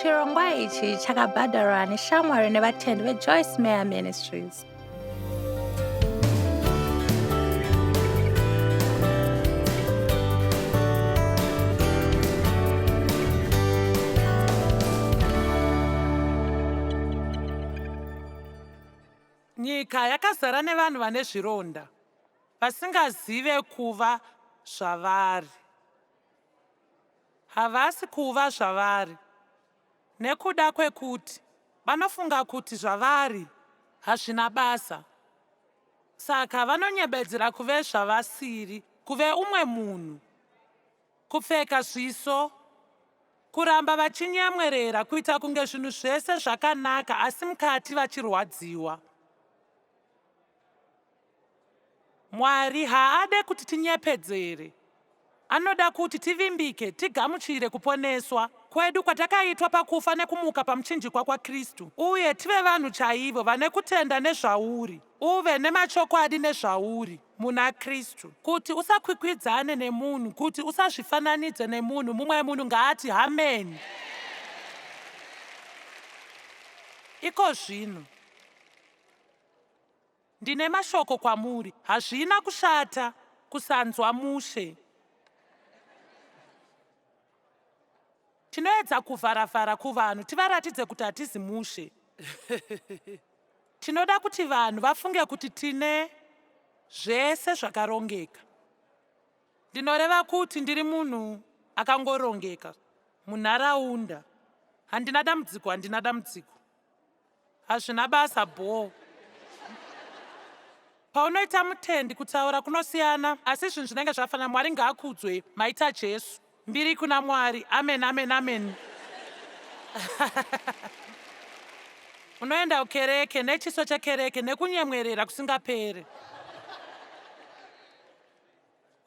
Chirongwa ichi chakabhadharwa neshamwari nevatendi veJoyce Meyer Ministries. Nyika yakazara nevanhu vane zvironda vasingazive kuva zvavari. Havasi kuva zvavari nekuda kwekuti vanofunga kuti zvavari hazvina basa. Saka vanonyebedzera kuve zvavasiri, kuve umwe munhu, kupfeka zviso, kuramba vachinyemwerera kuita kunge zvinhu zvese zvakanaka asi mukati vachirwadziwa. Mwari haade kuti tinyepedzere. Anoda kuti tivimbike, tigamuchire kuponeswa kwedu kwatakaitwa pakufa nekumuka pamuchinjikwa kwaKristu, uye tive vanhu chaivo vane kutenda nezvauri, uve nemachokwadi nezvauri muna Kristu, kuti usakwikwidzane nemunhu, kuti usazvifananidze nemunhu. Mumwe munhu ngaati hameni. Iko zvino ndine mashoko kwamuri. Hazvina kushata kusanzwa mushe. Tinoedza kuvharavhara kuvanhu tivaratidze kuti hatizi mushe. Tinoda kuti vanhu vafunge kuti tine zvese zvakarongeka. Ndinoreva kuti ndiri munhu akangorongeka munharaunda. Handina dambudziko, handina dambudziko. Hazvina basa bho. Paunoita mutendi kutaura kunosiyana, asi zvinhu zvinenge zvafana. Mwari ngaakudzwe. Maita Jesu. Mbiri kuna Mwari. Amen, amen, amen. Unoenda kukereke nechiso chekereke nekunyemwerera kusingapere.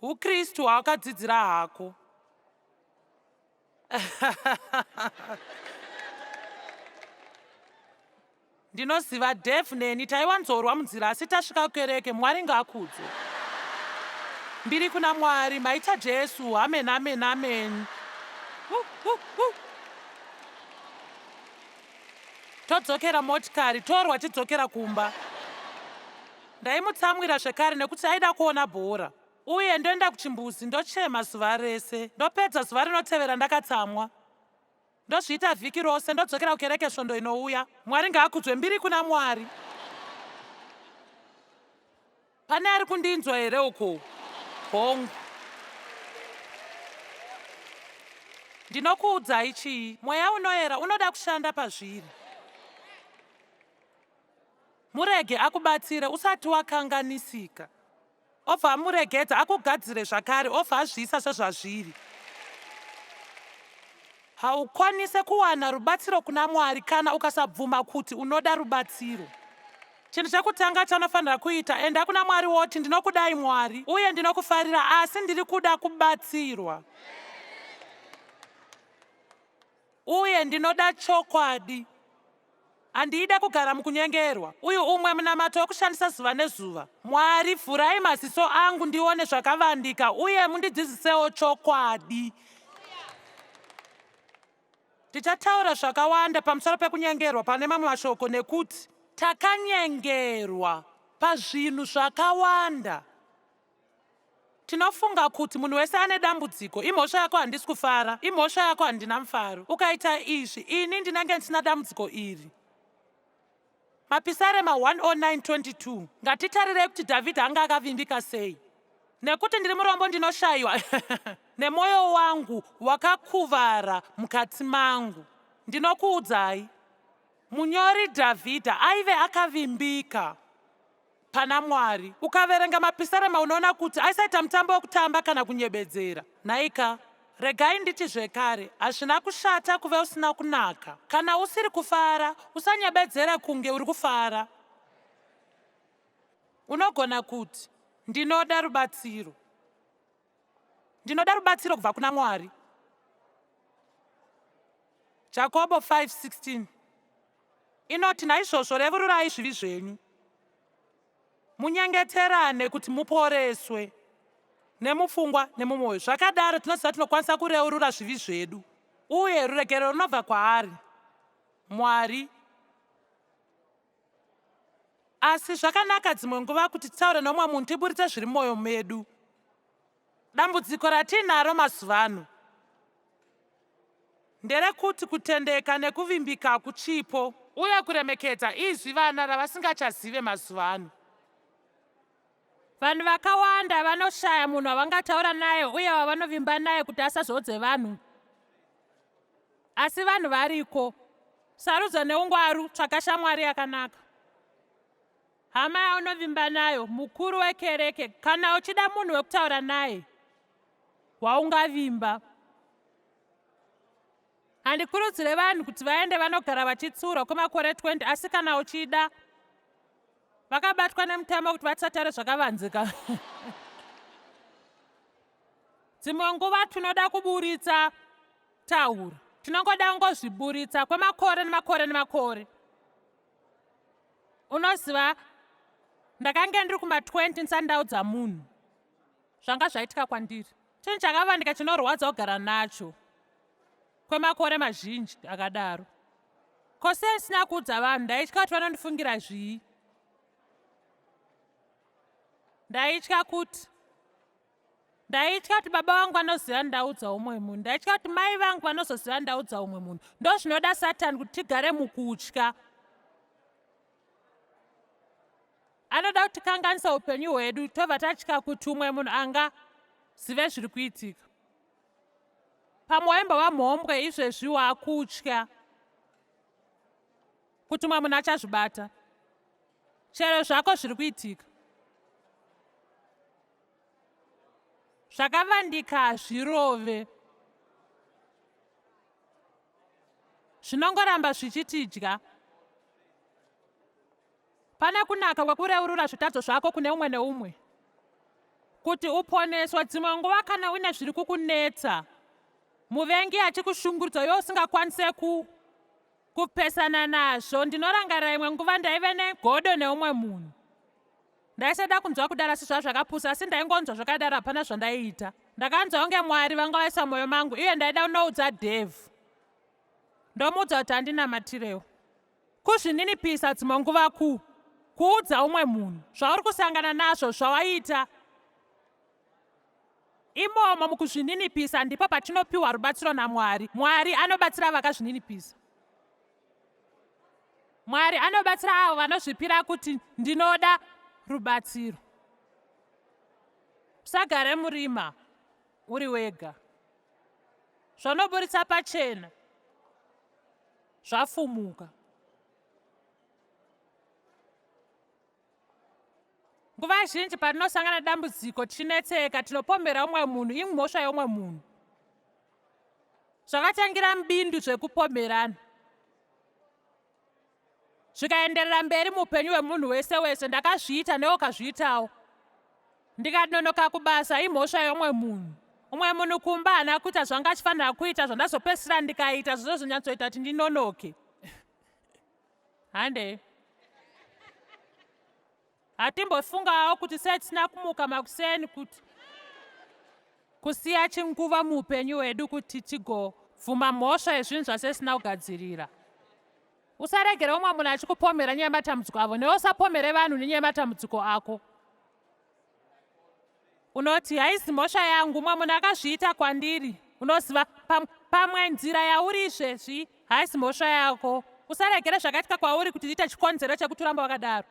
uKristu hwakadzidzira hako. Ndinoziva Dev neni taiwanzorwa munzira asi tasvika kukereke. Mwari ngaakudzwe. Mbiri kuna Mwari. Maita Jesu. Amen, amen, amen. Todzokera motikari, torwa tidzokera kumba. Ndaimutsamwira zvekare nekuti aida kuona bhora, uye ndoenda kuchimbuzi ndochema zuva rese. Ndopedza zuva rinotevera ndakatsamwa. Ndozviita vhiki rose. Ndodzokera kukereke svondo inouya. Mwari ngaakudzwe. Mbiri kuna Mwari. Pane ari kundinzwa here uko? Hongu. Ndinokuudzai chii? Mweya unoera unoda kushanda pazviri. Murege akubatsire usati wakanganisika. Obva amuregedza akugadzire zvakare, obva azviisa sezvazviri. Haukwanise kuwana rubatsiro kuna Mwari kana ukasabvuma kuti unoda rubatsiro. Chinhu chekutanga chanofanira kuita, enda kuna Mwari woti ndinokudai Mwari, uye ndinokufarira, asi ndiri kuda kubatsirwa. Uye ndinoda chokwadi. Handida kugara mukunyengerwa. Uyu umwe munamato wekushandisa zuva nezuva. Mwari, vhurai maziso angu ndione zvakavandika, uye mundidzidzisewo chokwadi. Tichataura zvakawanda pamusoro pekunyengerwa pane mamwe mashoko, nekuti takanyengerwa pazvinhu zvakawanda. Tinofunga kuti munhu wese ane dambudziko. Imhosva yako handisi kufara, imhosva yako handina mufaro. Ukaita izvi, ini ndinenge ndisina dambudziko iri. Mapisarema 109:22. Ngatitarirei kuti Dhavhidhi anga akavimbika sei. Nekuti ndiri murombo ndinoshayiwa nemwoyo wangu wakakuvara mukati mangu. Ndinokuudzai, munyori Dhavhidhi aive akavimbika pana Mwari. Ukaverenga mapisarema unoona kuti aisaita mutambo wokutamba kana kunyebedzera. Naika, regai nditi zvekare, hazvina kushata kuve usina kunaka. Kana usiri kufara, usanyebedzere kunge uri kufara. Unogona kuti ndinoda rubatsiro. Ndinoda rubatsiro kubva kuna Mwari. Jakobo 5:16 inoti, naizvozvo revururai zvivi zvenyu, munyengeterane kuti muporeswe, nemupfungwa nemumwoyo. Zvakadaro tinoziva tinokwanisa kureurura zvivi zvedu. uye ruregero runobva kwaari, Mwari. Asi zvakanaka dzimwe nguva kuti titaure nomumwe munhu tiburitse zviri mumwoyo medu. Dambudziko ratinaro mazuva ano nderekuti kutendeka nekuvimbika kuchipo uye kuremekedza izwi vana ravasingachazive mazuva ano. Vanhu vakawanda vanoshaya munhu wavangataura naye uye wavanovimba naye kuti asazodze vanhu. Asi vanhu variko. Sarudza neungwaru, tsvaka shamwari yakanaka. Hama yaunovimba nayo, mukuru wekereke, kana uchida munhu wekutaura naye waungavimba. Handikurudzire vanhu kuti vaende vanogara vachitsuura kwemakore 20, asi kana uchida vakabatwa nemutemo kuti vatisataure zvakavanzika. Dzimwe nguva tinoda kuburitsa tauro. Tinongoda kungozviburitsa kwemakore nemakore nemakore. Unoziva, ndakange ndiri kuma20 ndisandaudza munhu zvanga zvaitika kwandiri. Chinhu chakavandika chinorwadza kugara nacho kwemakore mazhinji akadaro. Kose ndisina kuudza vanhu, ndaitya kuti vanondifungira zvii. Ndaitya kuti baba vangu vanoziva ndaudza umwe munhu. Ndaitya kuti mai vangu vanozoziva ndaudza umwe munhu. Ndo zvinoda Satani kuti tigare mukutya. Anoda kuti tikanganisa upenyu hwedu tobva tatya kuti umwe munhu angazive zviri kuitika. Pamwe waimbova mhombwe izvezvi wakutya kuti umwe munhu achazvibata. Chero zvako zviri kuitika. Zvakavandika zvirove. Zvinongoramba zvichitidya. Pana kunaka kwekureurura zvitadzo zvako kune umwe neumwe kuti uponeswe. Dzimwe nguva kana une zviri kukunetsa, muvengi achikushungurudza iwe usingakwanise kupesana nazvo. Ndinorangarira imwe nguva ndaive negodo neumwe munhu. Ndaisada kunzwa kudara si zvazvakapusa, asi ndaingonzwa zvakadaro hapana zvandaiita. Ndakanzwa kunge Mwari vanga vaisa mwoyo mangu, uye ndaida kunoudza Devhu. Ndomuudza kuti handinamatirewo. Kuzvininipisa dzimwe nguva kuudza umwe munhu zvauri kusangana nazvo zvawaita. Imomo mukuzvininipisa ndipo patinopiwa rubatsiro naMwari. Mwari anobatsira vakazvininipisa. Mwari anobatsira avo vanozvipira kuti ndinoda rubatsiro. Usagare murima uri wega. Zvanoburitsa pachena zvafumuka. Nguva zhinji patinosangana dambudziko tichinetseka tinopomera umwe munhu, imhosva yeumwe munhu. Zvakatangira mubindu zvekupomerana zvikaenderera mberi muupenyu hwemunhu wese wese. Ndakazviita newe ukazviitawo. Ndikanonoka kubasa, imhosva yeumwe munhu. Umwe munhu kumba haana kuita zvanga achifanira kuita, zvandazopedzisira ndikaita zvozonyatsoita kuti ndinonoke. Hande. Hatimbofungawo kuti sei tisina kumuka makuseni kuti kusiya chinguva muupenyu hwedu kuti tigovhuma mhosva yezvinhu zvasesina kugadzirira. Usaregere umwe munhu achikupomera nyaya yematambudziko avo, newe usapomere vanhu nenyaya yematambudziko ako. Unoti haisi mhosva yangu, umwe munhu akazviita kwandiri. Unoziva pamwe nzira yauri izvezvi haisi mhosva yako. Usaregere zvakaitika kwauri kuti zviite chikonzero chekuti uramba wakadaro.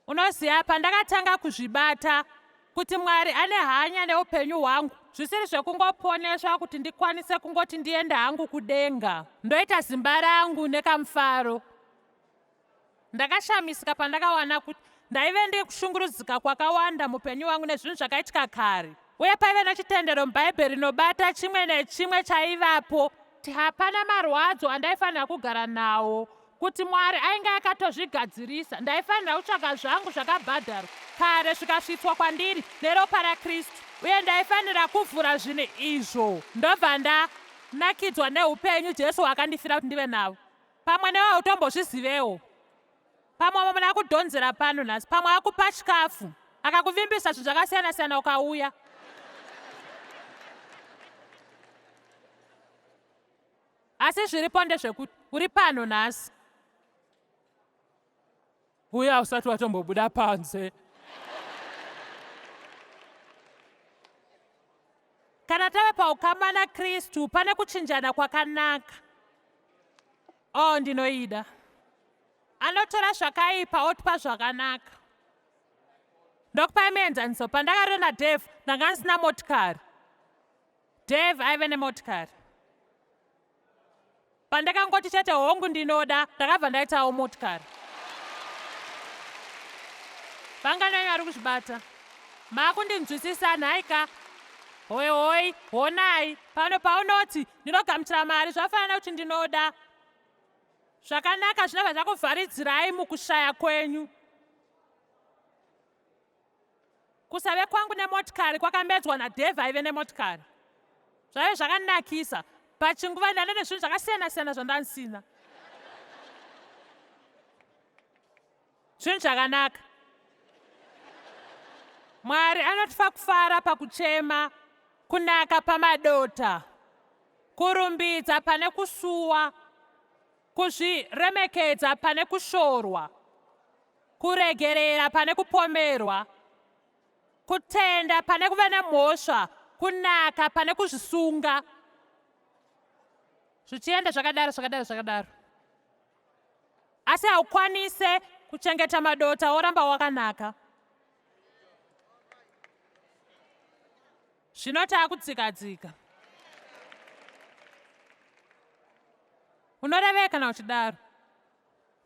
Unoziva pandakatanga kuzvibata kuti Mwari ane hanya neupenyu hwangu, zvisiri zvekungoponeswa kuti ndikwanise kungoti ndiende hangu kudenga ndoita zimba rangu nekamufaro. Ndakashamisika pandakawana kuti ndaive ndiri kushungurudzika kwakawanda muupenyu hwangu nezvinhu zvakaitika kare, uye paive nechitendero mubhaibheri rinobata chimwe nechimwe chaivapo. Hapana marwadzo andaifanira kugara nawo, kuti Mwari ainge akatozvigadzirisa. Ndaifanira kutsvaga zvangu zvakabhadharwa kare zvikasvitswa kwandiri neropa raKristu, uye ndaifanira kuvhura zvinhu izvo ndobva ndanakidzwa neupenyu Jesu hwakandifira kuti ndive navo. Pamwe newe hautombozvizivewo. Pamwe munhu akudhonzera pano nhasi, pamwe akupa chikafu akakuvimbisa zvinhu zvakasiyana siyana ukauya. asi zviripo ndezvekuti uri pano nhasi uya usati watombobuda panze. Kana tave paukama naKristu pane kuchinjana kwakanaka. Ndinoida. Anotora zvakaipa otipa zvakanaka. Ndokupai muenzaniso. Pandakariro naDave ndanga ndisina motikari. Dave aive nemotikari. Pandakangoti chete hongu ndinoda, ndakabva ndaitawo motikari. Vanganyanyi vari kuzvibata. Makundinzwisisa nhaika. Hoi, honai, pano paunoti ndinogamuchira mari zvafanana kuti ndinoda. Zvakanaka zvinobva zvakuvharidzirai mukushaya kwenyu. Kusave kwangu nemotikari kwakambedzwa naDave aive nemotikari. Zvaive zvakanakisa. Pachinguva ndane nezvinhu zvakasiyana-siyana zvandandisina. Zvinhu zvakanaka. Mwari anotipa kufara pakuchema, kunaka pamadota, kurumbidza pane kusuwa, kuzviremekedza pane kushorwa, kuregerera pane kupomerwa, kutenda pane kuva nemhosva, kunaka pane kuzvisunga. Zvichienda zvakadaro. Asi haukwanise kuchengeta madota woramba wakanaka. Zvinoti akudzika-dzika. Unoreveka kana uchidaro.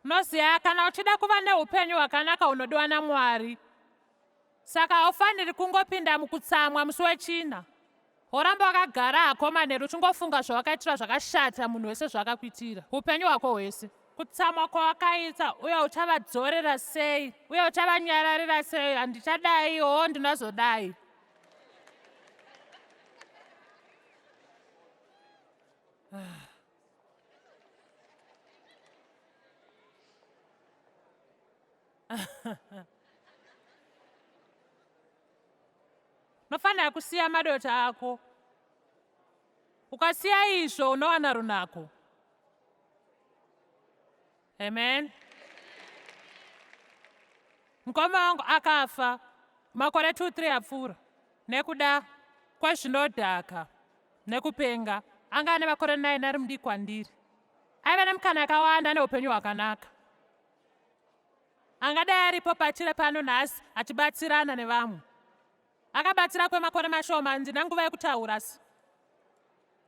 Unoziva kana uchida kuva neupenyu hwakanaka unodiwa naMwari. Saka haufaniri kungopinda mukutsamwa musi wechina. Woramba wakagara hako manheru uchingofunga zvawakaitira zvakashata munhu wese zvakakuitira. Upenyu hwako hwese. Kutsamwa kwawakaita uye uchavadzorera sei, uye uchavanyararira sei. Handichadai, ndinozodai. Unofanira kusiya madota ako. Ukasiya izvo unowana runako. Amen. Mukoma wangu akafa makore 2-3 apfuura nekuda kwezvinodhaka nekupenga. Anga ane makore 9 ari mudiki kwandiri. Aive nemukana yakawanda neupenyu hwakanaka. Angadai aripo pachire pano nhasi achibatsirana nevamwe. Akabatsira kwemakore mashoma, ndina nguva yekutaura.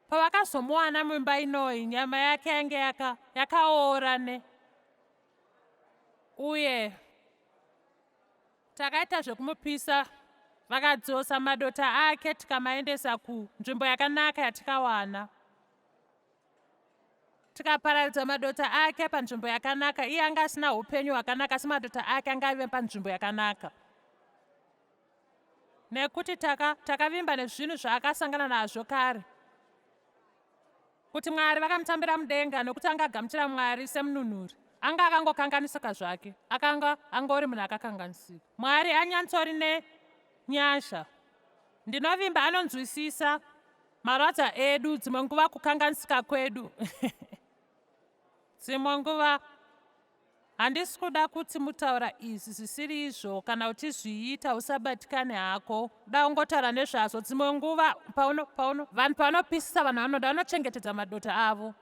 Pavakazomuwana muimba inoyi, nyama yake yange yakaora uye takaita zvekumupisa. Vakadzosa madota ake tikamaendesa kunzvimbo yakanaka yatikawana. Tikaparadza madota ake panzvimbo yakanaka. Iye anga asina upenyu hwakanaka asi madota ake anga aive panzvimbo yakanaka. Nekuti takavimba nezvinhu zvaakasangana nazvo kare. Kuti Mwari vakamutambira mudenga nokuti anga agamuchira Mwari semununuri. Anga akangokanganisika zvake. Akanga angori munhu akakanganisika. Mwari anyatsori nenyasha. Ndinovimba anonzwisisa marwadza edu, dzimwe nguva kukanganisika kwedu. Dzimwe nguva handisi kuda kuti mutaura izvi zvisiri izvo, kana uchizviita usabatikane hako. Da ungotaura nezvazvo. Dzimwe nguva vanhu pavanopisisa vanhu vanoda vanochengetedza madota avo.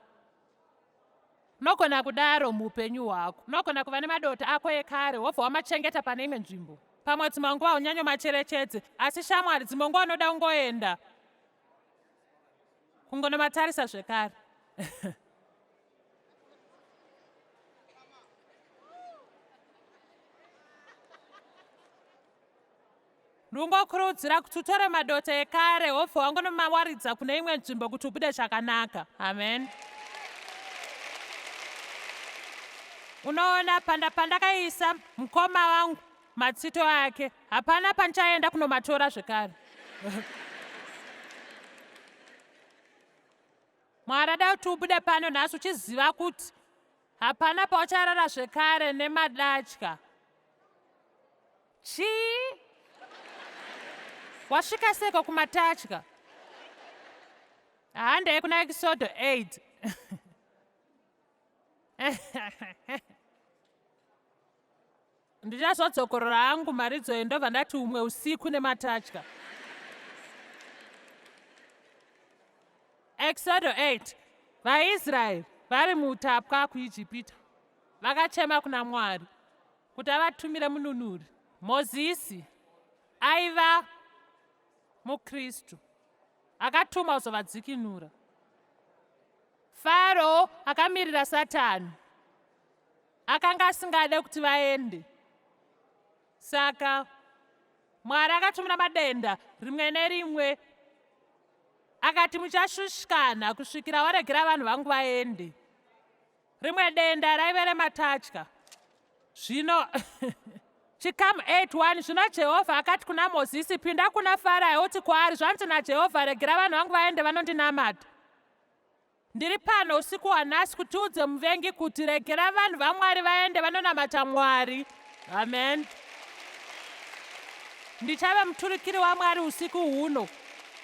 Unogona kudaro muupenyu hwako. Unogona kuva nemadota ako ekare wobva wamachengeta pane imwe nzvimbo. Pamwe dzimwe nguva unyanyo macherechedze, asi shamwari dzimwe nguva unoda ungoenda kungonomatarisa zvekare. Rungokurudzira kuti utore madota ekare wobva wangonomawaridza kune imwe nzvimbo kuti ubude zvakanaka. Amen. Unoona, pandakaisa mukoma wangu matsito ake, hapana panchaenda kunomatora zvekare. Mwari ada kuti ubude pano nhasi uchiziva kuti hapana paucharara zvekare nemadatya. Chii? Wasvika seko kumatatya? Handei kuna Exodo 8. Ndichazodzokorora hangu maridzo ndobva ndati umwe usiku nematatya. Exodo 8. VaIsraeri vari muutapwa kuIjipita vakachema kuna Mwari kuti avatumire mununuri. Mozisi aiva muKristu akatumwa kuzovadzikinura. Faro akamirira Satani akanga asingade kuti vaende. Saka Mwari akatumira madenda rimwe nerimwe akati muchashushikana kusvikira waregera vanhu vangu vaende. Rimwe denda raive rematatya. Zvino chikamu 8:1 zvino Jehovha akati kuna Mozisi, pinda kuna Farao uti kwaari, zvanzi naJehovha, regera vanhu vangu vaende vanondinamata. Ndiri pano usiku hwanhasi kuti udze muvengi kuti regera vanhu vaMwari vaende vanonamata Mwari. Amen. Ndichave muturikiri waMwari usiku huno.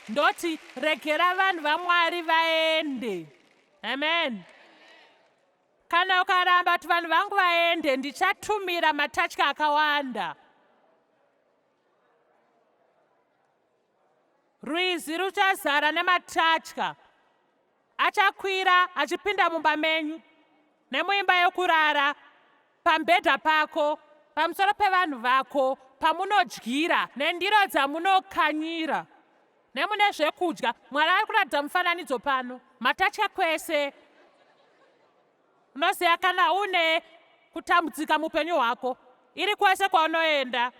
Ndoti regera vanhu vaMwari vaende. Amen. Kana ukaramba kuti vanhu vangu vaende, ndichatumira matatya akawanda. Rwizi ruchazara nematatya. Achakwira achipinda mumba menyu, nemuimba yokurara, pambedha pako, pamusoro pevanhu vako, pamunodyira, nendiro dzamunokanyira, nemune zvekudya. Mwari ari kuratidza mufananidzo pano. Matatya kwese. Unoziva kana une kutambudzika mupenyu hwako, iri kwese kwaunoenda.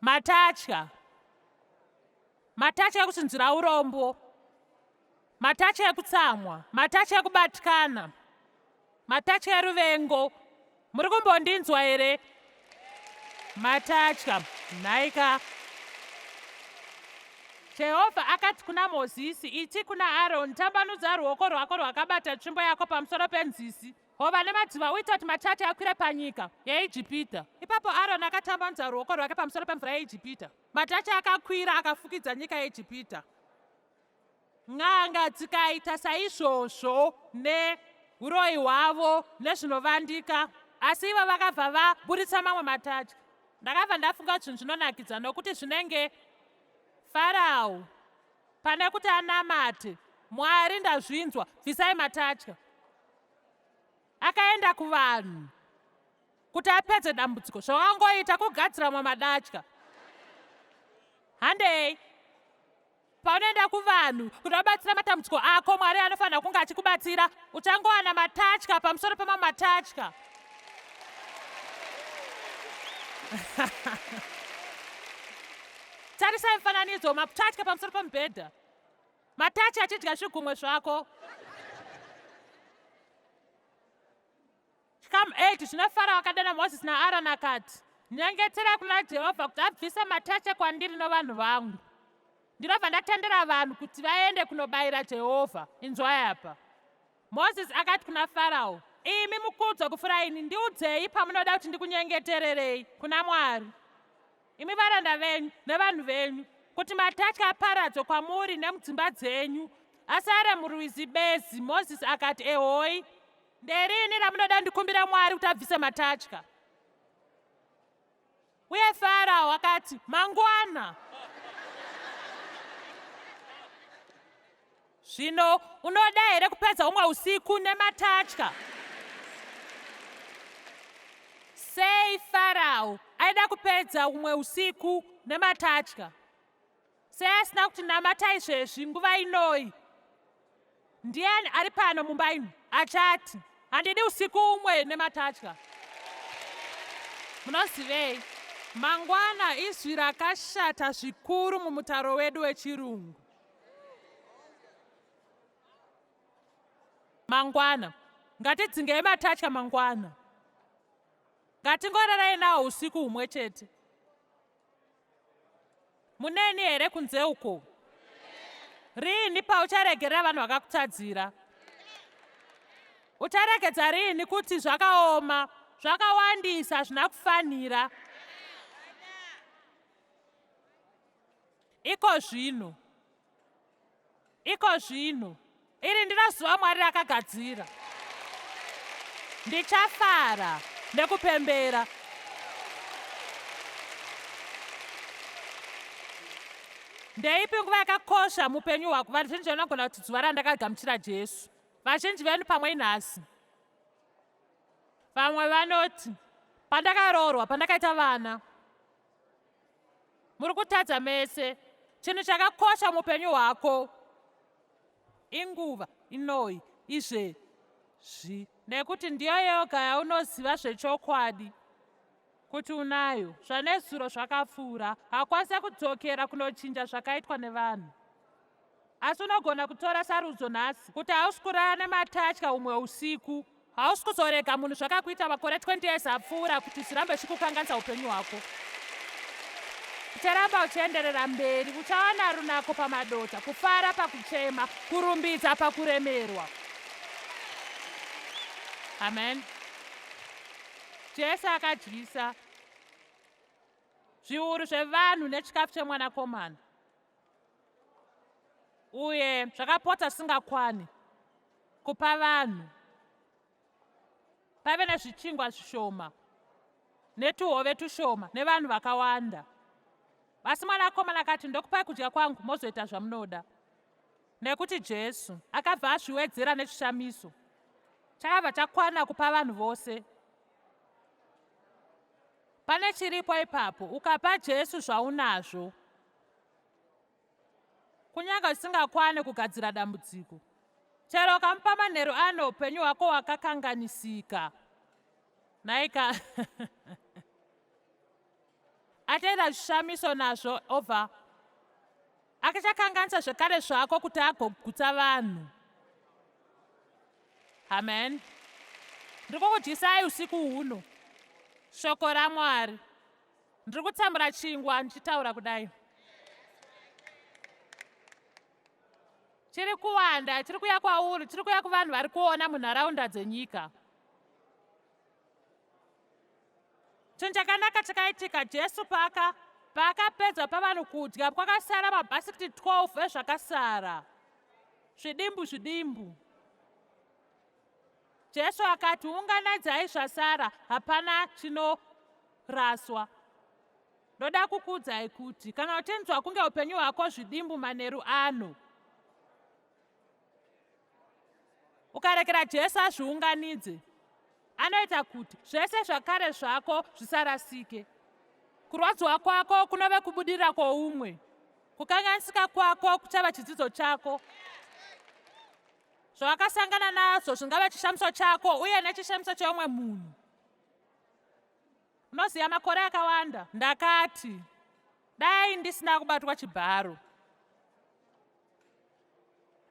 Matatya. Matatya ekuchinzira urombo, matatya ekutsamwa, matatya ekubatikana, matatya eruvengo. Muri kumbondinzwa here? Matatya. Nhaika. Jehovha akati kuna Mozisi, iti kuna Aroni, tambanudza ruoko rwako rwakabata tsvimbo yako pamusoro penzisi, hova nemadziva, uite kuti matatya akwire panyika yeIjipita. Ipapo Aroni akatambanudza ruoko rwake pamusoro pemvura yeIjipita. Matatya akakwira akafukidza nyika yeIjipita. N'anga dzikaita saizvozvo neuroyi hwavo nezvinovandika, asi ivo vakabva vaburitsa mamwe matatya. Ndakabva ndafunga zvinhu zvinonakidza, nokuti zvinenge Farao pane kuti anamate Mwari, ndazvinzwa, bvisai matatya. Akaenda kuvanhu kuti apedze dambudziko. Zvawangoita kugadzira mamwe madatya. Handei, paunoenda kuvanhu kuti vabatsira matambudziko ako, Mwari anofanira kunge achikubatsira. Uchangowana matatya pamusoro pemamwe matatya. Tarisai mufananidzo, matatya pamusoro pemubhedha. Matatya achidya zvigumwe zvako. Chikamu 8. Zvino Farao akadana Mozisi naAroni akati, nyengetera kuna Jehovha kuti abvise matatya kwandiri navanhu vangu. Ndinobva ndatendera vanhu kuti vaende kunobayira Jehovha. Inzwai apa. Mozisi akati kuna Farao, imi mukudzwa kupfuura ini, ndiudzei pamunoda kuti ndikunyengetererei kuna Mwari, imi varanda venyu nevanhu venyu, kuti matatya aparadzwe kwamuri nemudzimba dzenyu, asare murwizi bedzi. Mozisi akati, ehoi, nderini ramunoda ndikumbire Mwari kuti abvise matatya? Uye Farao akati, mangwana. Zvino unoda here kupedza umwe usiku nematatya? Sei Farao aida kupedza umwe usiku nematatya? Sei asina kuti namatai izvezvi nguva inoi? Ndiani ari pano mumba ino achati handidi usiku umwe nematatya? Munozivei, mangwana izwi rakashata zvikuru mumutaro wedu wechirungu. Mangwana. Ngatidzingei matatya mangwana. Ngatingorarai nawo usiku humwe chete. Muneni here kunze uko? Rini paucharegerera vanhu vakakutadzira? Ucharegedza rini kuti zvakaoma, zvakawandisa, zvina kufanira? Iko zvino Iko zvino, iri ndiro zuva Mwari rakagadzira. Ndichafara nekupembera. Ndeipi nguva yakakosha mupenyu hwako? Vazhinji vanogona kuti zuva randakagamuchira Jesu. Vazhinji venu pamwe nhasi. Vamwe vanoti pandakaroorwa, pandakaita vana. Muri kutadza mese. Chinhu chakakosha mupenyu hwako inguva inoyi izvezvi, nekuti ndiyo yoga yaunoziva zvechokwadi kuti unayo. Zvanezuro zvakapfuura, hakwanisa kudzokera kunochinja zvakaitwa nevanhu. Asi unogona kutora sarudzo nhasi kuti hausi kurara nematatya umwe usiku. Hausi kuzorega munhu zvakakuita makore 20 years apfuura kuti zvirambe zvikukanganisa upenyu hwako. Ucharamba uchienderera mberi, uchawana runako pamadota, kufara pakuchema, kurumbidza pakuremerwa. Amen. Jesu akadyisa zviuru zvevanhu nechikafu chemwanakomana, uye zvakapota zvisingakwani kupa vanhu. Pave nezvichingwa zvishoma netuhove tushoma nevanhu vakawanda. Asi mwanakomana akati, ndokupai kudya kwangu mozoita zvamunoda. Nekuti Jesu akabva azviwedzera nechishamiso, chakabva chakwana kupa vanhu vose. Pane chiripo ipapo, ukapa Jesu zvaunazvo, kunyange zvisingakwane kugadzira dambudziko. Chero ukamupa manheru ano, upenyu hwako hwakakanganisika. Naika achaita zvishamiso nazvo obva akachakanganisa zvekare zvako kuti agogutsa vanhu. Amen. Ndiri kukudyisai usiku huno shoko raMwari. Ndiri kutsamura chingwa ndichitaura kudai. Chiri kuwanda, chiri kuya kwauri, chiri kuya kuvanhu vari kuona munharaunda dzenyika. Chinhu chakanaka chakaitika, Jesu paakapedza pavanhu kudya, kwakasara mabhasikiti 12 ezvakasara, zvidimbu. Jesu akati, unganidzai zvasara, hapana chinoraswa. Ndoda kukuudzai kuti kana uchinzwa kunge upenyu hwako zvidimbu manheru ano, ukarekera Jesu azviunganidze, anoita kuti zvese zvakare zvako zvisarasike. Kurwadziwa kwako kunove kubudirira kwoumwe. Kukanganisika kwako kuchava chidzidzo chako. Zvawakasangana nazvo zvingava chishamiso chako uye nechishamiso cheumwe munhu. Unoziva makore akawanda ndakati dai ndisina kubatwa chibharo.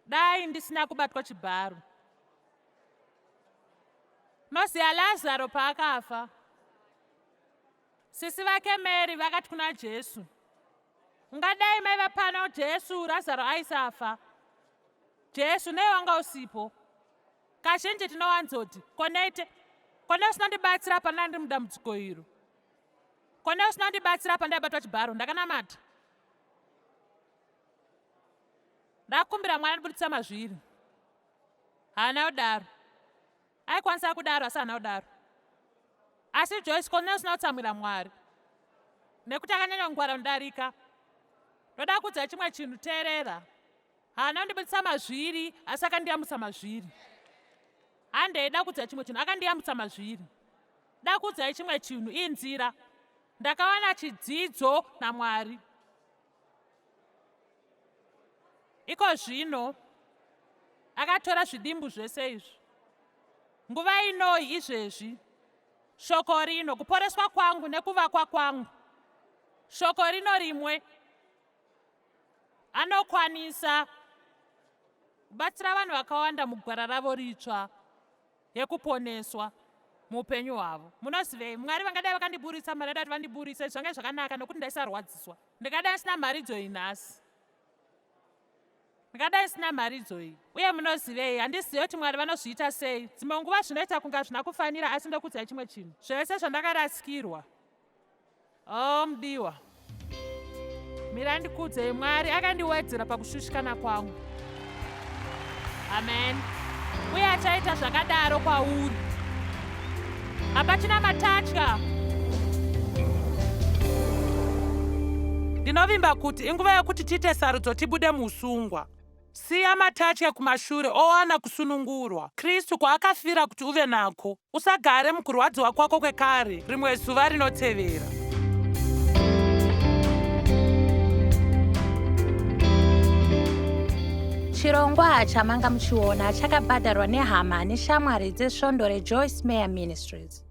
Dai ndisina kubatwa chibharo. Unoziva Lazaro paakafa, sisi vake Mary vakati kuna Jesu, ungadai maiva pano Jesu Lazaro aisafa. Jesu nei wanga usipo. Kazhinji tinowanzoti kone usinondibatsira pana ndiri mudambudziko iro, kone usinondibatsira pandaibatwa chibharo, ndakanamata. Ndakumbira Mwari andibuditsa mazviri. Haana kudaro. Aikwanisa kudaro asi haana kudaro. Asi Joyce, kone usina kutsamwira Mwari, nekuti akanyanya kungwara kudarika. Ndoda kuudza chimwe chinhu, teerera. Haana kundibuditsa mazviri asi akandiyambutsa mazviri. Handeida kuudza chimwe chinhu, akandiyambutsa mazviri. Da kuudzai chimwe chinhu, iyi nzira. Ndakawana chidzidzo naMwari. Iko zvino akatora zvidimbu zvese izvi. Nguva inoyi izvezvi, shoko rino, kuporeswa kwangu nekuvakwa kwangu, shoko rino rimwe anokwanisa kubatsira vanhu vakawanda mugwara ravo ritsva yekuponeswa muupenyu hwavo. Munozivei, Mwari vangadai vakandiburitsa mari dati vandiburise zvange zvakanaka nokuti ndaisarwadziswa. Ndingadai sina mari idzoyi nhasi. Ndingadai sina mari idzoyi. Uye munozivei, handizivi kuti Mwari vanozviita sei. Dzimwe nguva zvinoita kunga zvina kufanira, asi ndokuudzai chimwe chinhu. Zvese zvandakarasikirwa, mudiwa, mira ndikuudzei, Mwari akandiwedzera pakushushikana kwangu. amen. Uye achaita zvakadaro kwauri. Hapachina matatya. Ndinovimba kuti inguva yokuti tiite sarudzo tibude muusungwa. Siya matatya kumashure owana kusunungurwa. Kristu kwaakafira kuti uve nako. Usagare mukurwadziwa kwako kwekare rimwe zuva rinotevera. Chirongwa chamanga muchiona chakabhadharwa nehama neshamwari dzesvondo reJoyce Meyer Ministries.